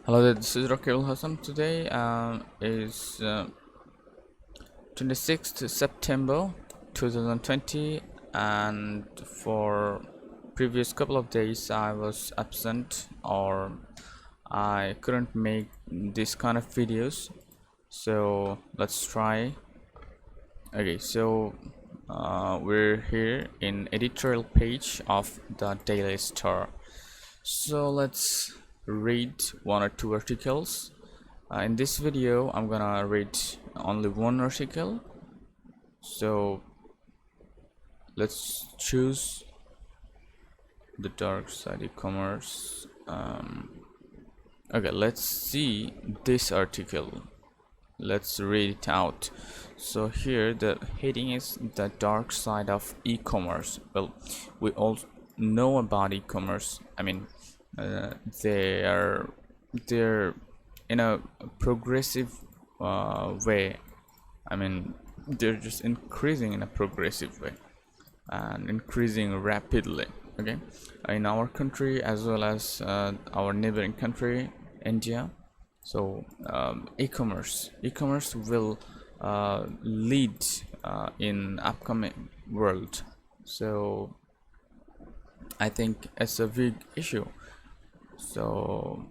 Hello there, this is Rakil Hassan. Today is 26th September 2020, and for previous couple of days I was absent, or I couldn't make this kind of videos. So let's try. Okay, so we're here in editorial page of the Daily Star. So let's read one or two articles. In this video I'm gonna read only one article, so let's choose the dark side e-commerce. Okay, let's see this article. Let's read it out. So here the heading is the dark side of e-commerce. Well, we all know about e-commerce. I mean, they're in a progressive way. I mean, they're just increasing in a progressive way and increasing rapidly. Okay, in our country as well as our neighboring country, India. So e-commerce will lead in upcoming world. So I think it's a big issue. So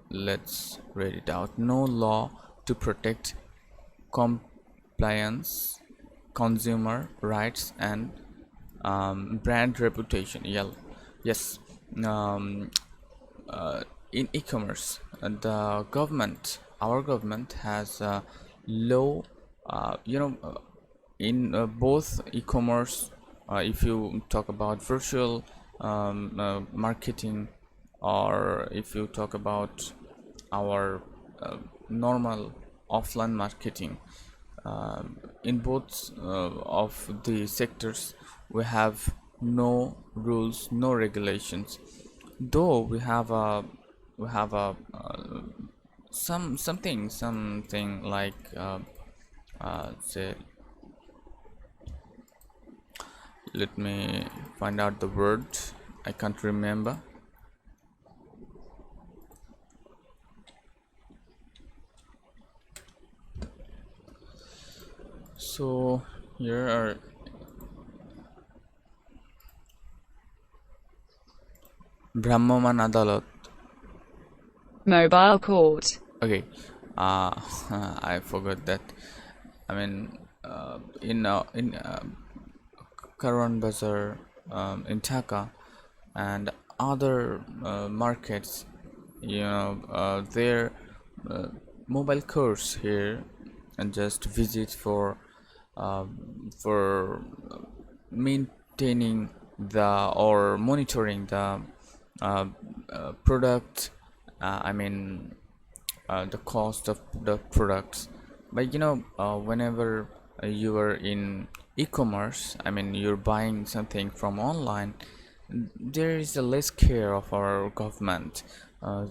let's read it out. No law to protect compliance, consumer rights, and brand reputation. Yes. Um, in e-commerce, our government has a law. In both e-commerce, if you talk about virtual marketing, or if you talk about our normal offline marketing, in both of the sectors we have no rules, no regulations, though we have a something like say, let me find out the word. I can't remember. So here are Brahmaman Adalat. Mobile court. Okay, I forgot that. I mean, in Karan Bazaar, in Dhaka, and other markets, their mobile courts here, and just visit for maintaining the or monitoring the product. I mean, the cost of the products. But whenever you are in e-commerce, I mean, you're buying something from online, there is a less care of our government,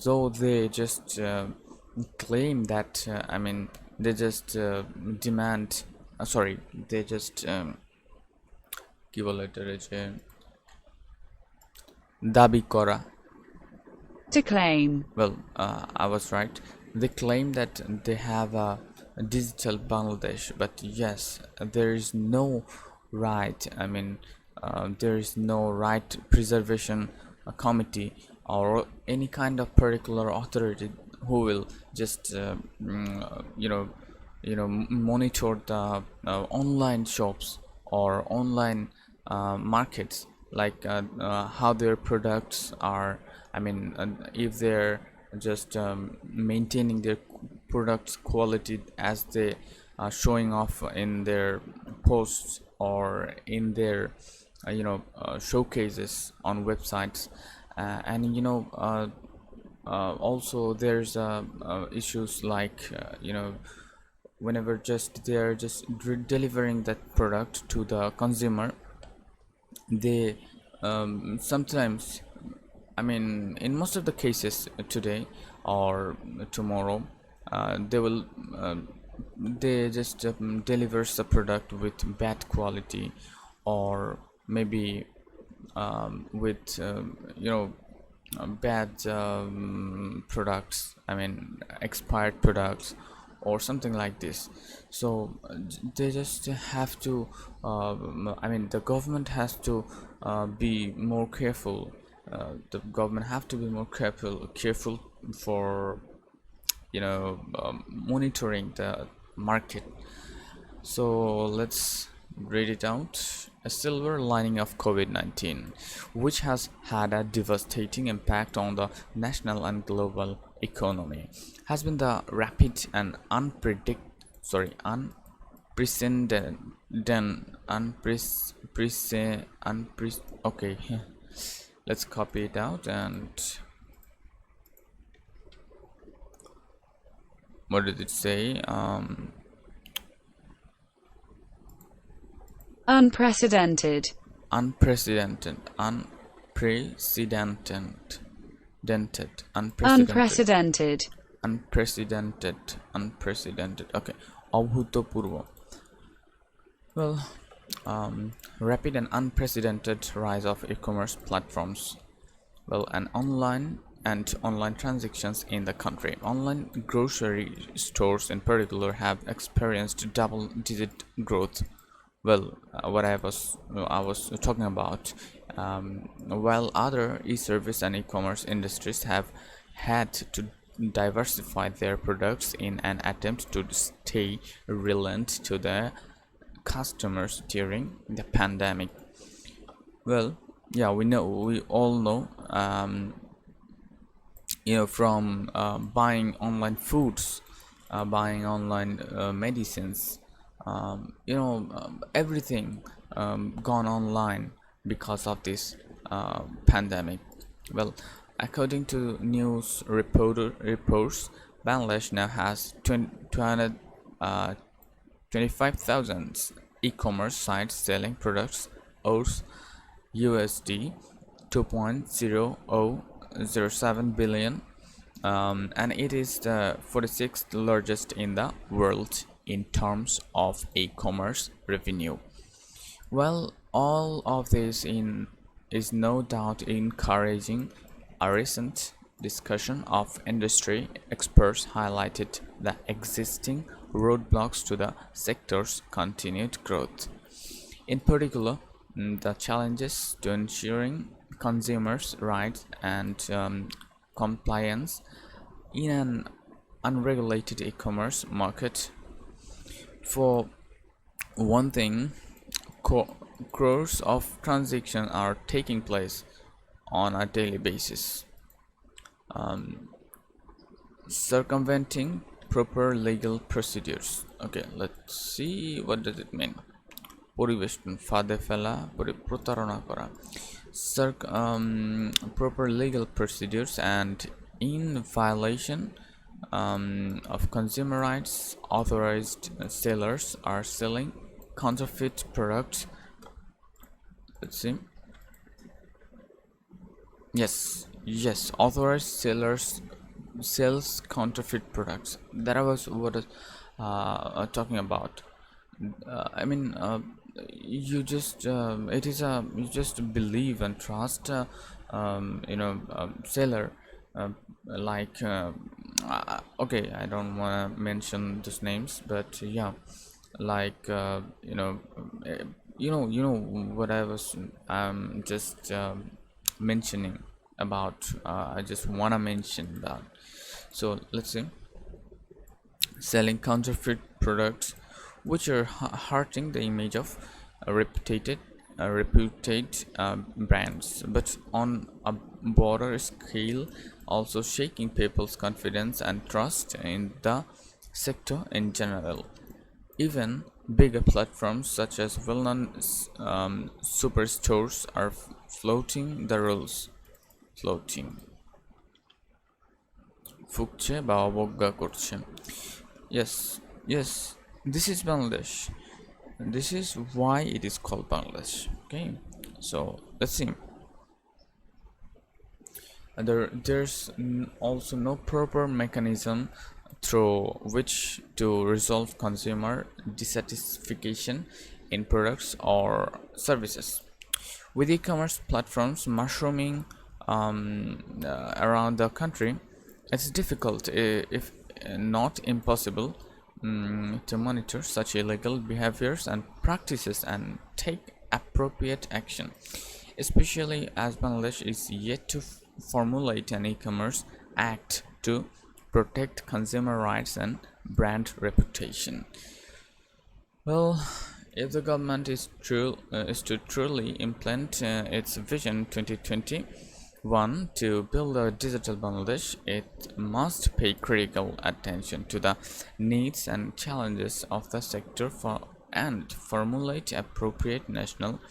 though they just claim that I mean, they just demand sorry, they just কি বলে এটারে যে দাবি করা. To claim. Well, I was right. They claim that they have a digital Bangladesh, but yes, there is no right. I mean, there is no right preservation committee or any kind of particular authority who will just monitor the online shops or online markets, like how their products are. I mean, if they're just maintaining their products quality as they are showing off in their posts or in their showcases on websites, and also there's issues like whenever just they're just delivering that product to the consumer, they sometimes, I mean, in most of the cases today or tomorrow, they just delivers the product with bad quality, or maybe with bad products, I mean expired products or something like this. So they just have to I mean the government has to be more careful. The government have to be more careful for monitoring the market. So let's read it out. A silver lining of COVID-19, which has had a devastating impact on the national and global economy, has been the rapid and unprecedented, okay, let's copy it out. And what did it say? Unprecedented. Unprecedented, Unprecedented. unprecedented. Okay, abhutopurbo. Well, rapid and unprecedented rise of e-commerce platforms. Well, and online transactions in the country. Online grocery stores in particular have experienced double-digit growth. Well, what I was talking about, while other e-service and e-commerce industries have had to diversify their products in an attempt to stay relevant to the customers during the pandemic. Well, yeah, we all know, from buying online foods, buying online medicines, everything gone online because of this pandemic. Well, according to news reports, Bangladesh now has 225,000 e-commerce sites selling products worth USD 2.0007 billion, and it is the 46th largest in the world in terms of e-commerce revenue. Well, all of this is no doubt encouraging. A recent discussion of industry experts highlighted the existing roadblocks to the sector's continued growth. In particular, the challenges to ensuring consumers' rights and compliance in an unregulated e-commerce market. For one thing, crores of transactions are taking place on a daily basis, circumventing proper legal procedures. Okay, let's see what does it mean. পরিবেষ্টন ফাঁদে ফেলা প্রতারণা করা, proper legal procedures, and in violation of consumer rights, authorized sellers are selling counterfeit products. Let's see. Yes, authorized sellers sells counterfeit products. That was what I was talking about. I mean, you just it is a you just believe and trust seller, like okay, I don't want to mention those names, but yeah, like what I was just mentioning about. I just want to mention that. So let's see, selling counterfeit products which are hurting the image of reputed brands, but on a broader scale also shaking people's confidence and trust in the sector in general. Even bigger platforms such as well-known superstores are floating the rules. ফুকছে বা অবজ্ঞা করছে. Yes, this is Bangladesh. This is why it is called Bangladesh. Okay, so let's see. There's also no proper mechanism through which to resolve consumer dissatisfaction in products or services. With e-commerce platforms mushrooming around the country, it's difficult, if not impossible, to monitor such illegal behaviors and practices and take appropriate action, especially as Bangladesh is yet to formulate an e-commerce act to protect consumer rights and brand reputation. Well, if the government is to truly implement its Vision 2021 to build a digital Bangladesh, it must pay critical attention to the needs and challenges of the sector and formulate appropriate national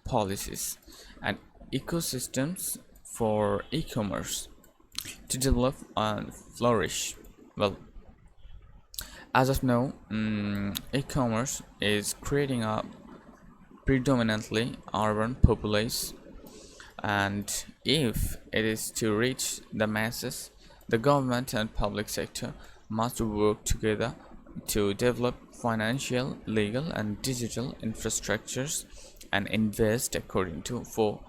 policies and ecosystems for e-commerce to develop and flourish. Well, as of now, e-commerce is creating a predominantly urban populace, and if it is to reach the masses, the government and public sector must work together to develop financial, legal, and digital infrastructures and invest accordingly for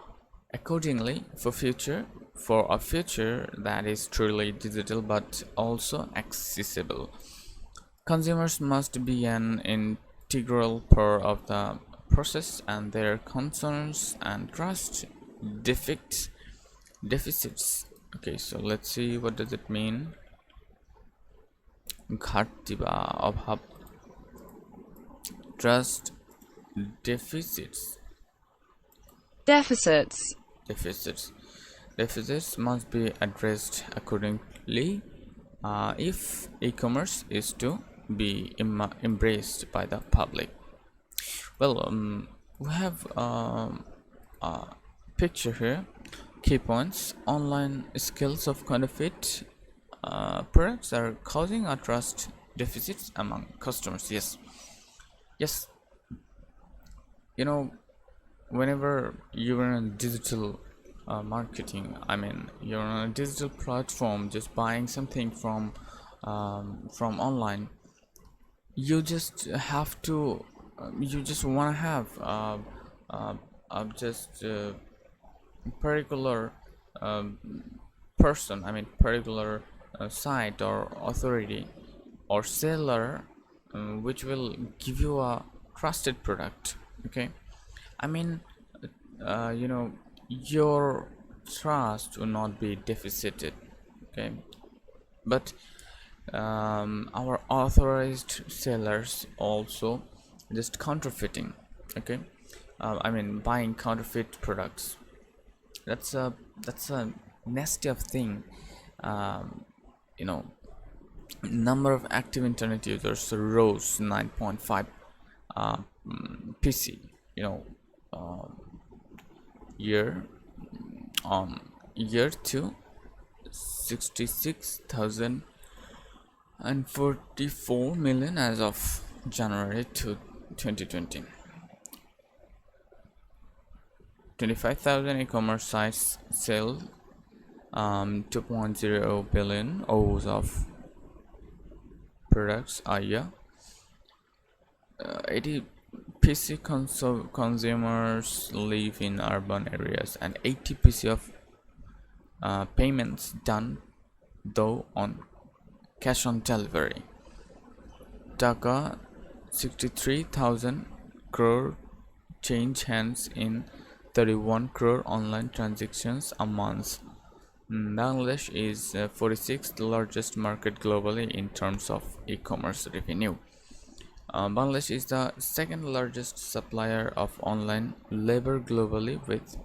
a future that is truly digital but also accessible. Consumers must be an integral part of the process, and their concerns and trust deficits. Okay, so let's see, what does it mean? ঘাটতি বা অভাব, trust deficits. Deficits. Deficits must be addressed accordingly if e-commerce is to be embraced by the public. Well, we have a picture here. Key points: online skills of counterfeit products are causing a trust deficits among customers. Yes, you know, whenever you're in digital marketing, I mean, you're on a digital platform just buying something from online, you just have to you just want to have just particular person, I mean particular site or authority or seller, which will give you a trusted product. Okay, I mean, you know, your trust will not be deficited. Okay, but our authorized sellers also just counterfeiting. Okay, I mean buying counterfeit products. That's a nasty of thing. You know, number of active internet users rose 9.5 PC, you know, year on year to 66,044 million as of January to 2020. 25,000 e-commerce sites sell 2.0 billion O's of products a year. 80 PC consumers live in urban areas, and 80 PC of payments done though on cash on delivery. Taka 63,000 crore change hands in 31 crore online transactions a month. Bangladesh is 46th largest market globally in terms of e-commerce revenue. Bangladesh is the second largest supplier of online labor globally with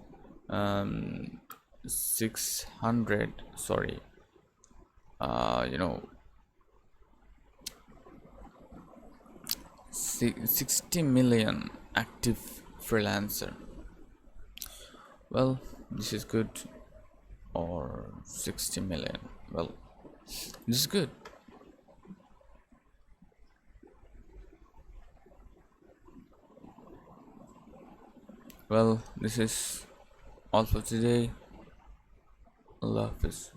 60 million active freelancer. Well, this is good. Or 60 million. Well, this is good. Well, this is all for today. Allah Hafiz.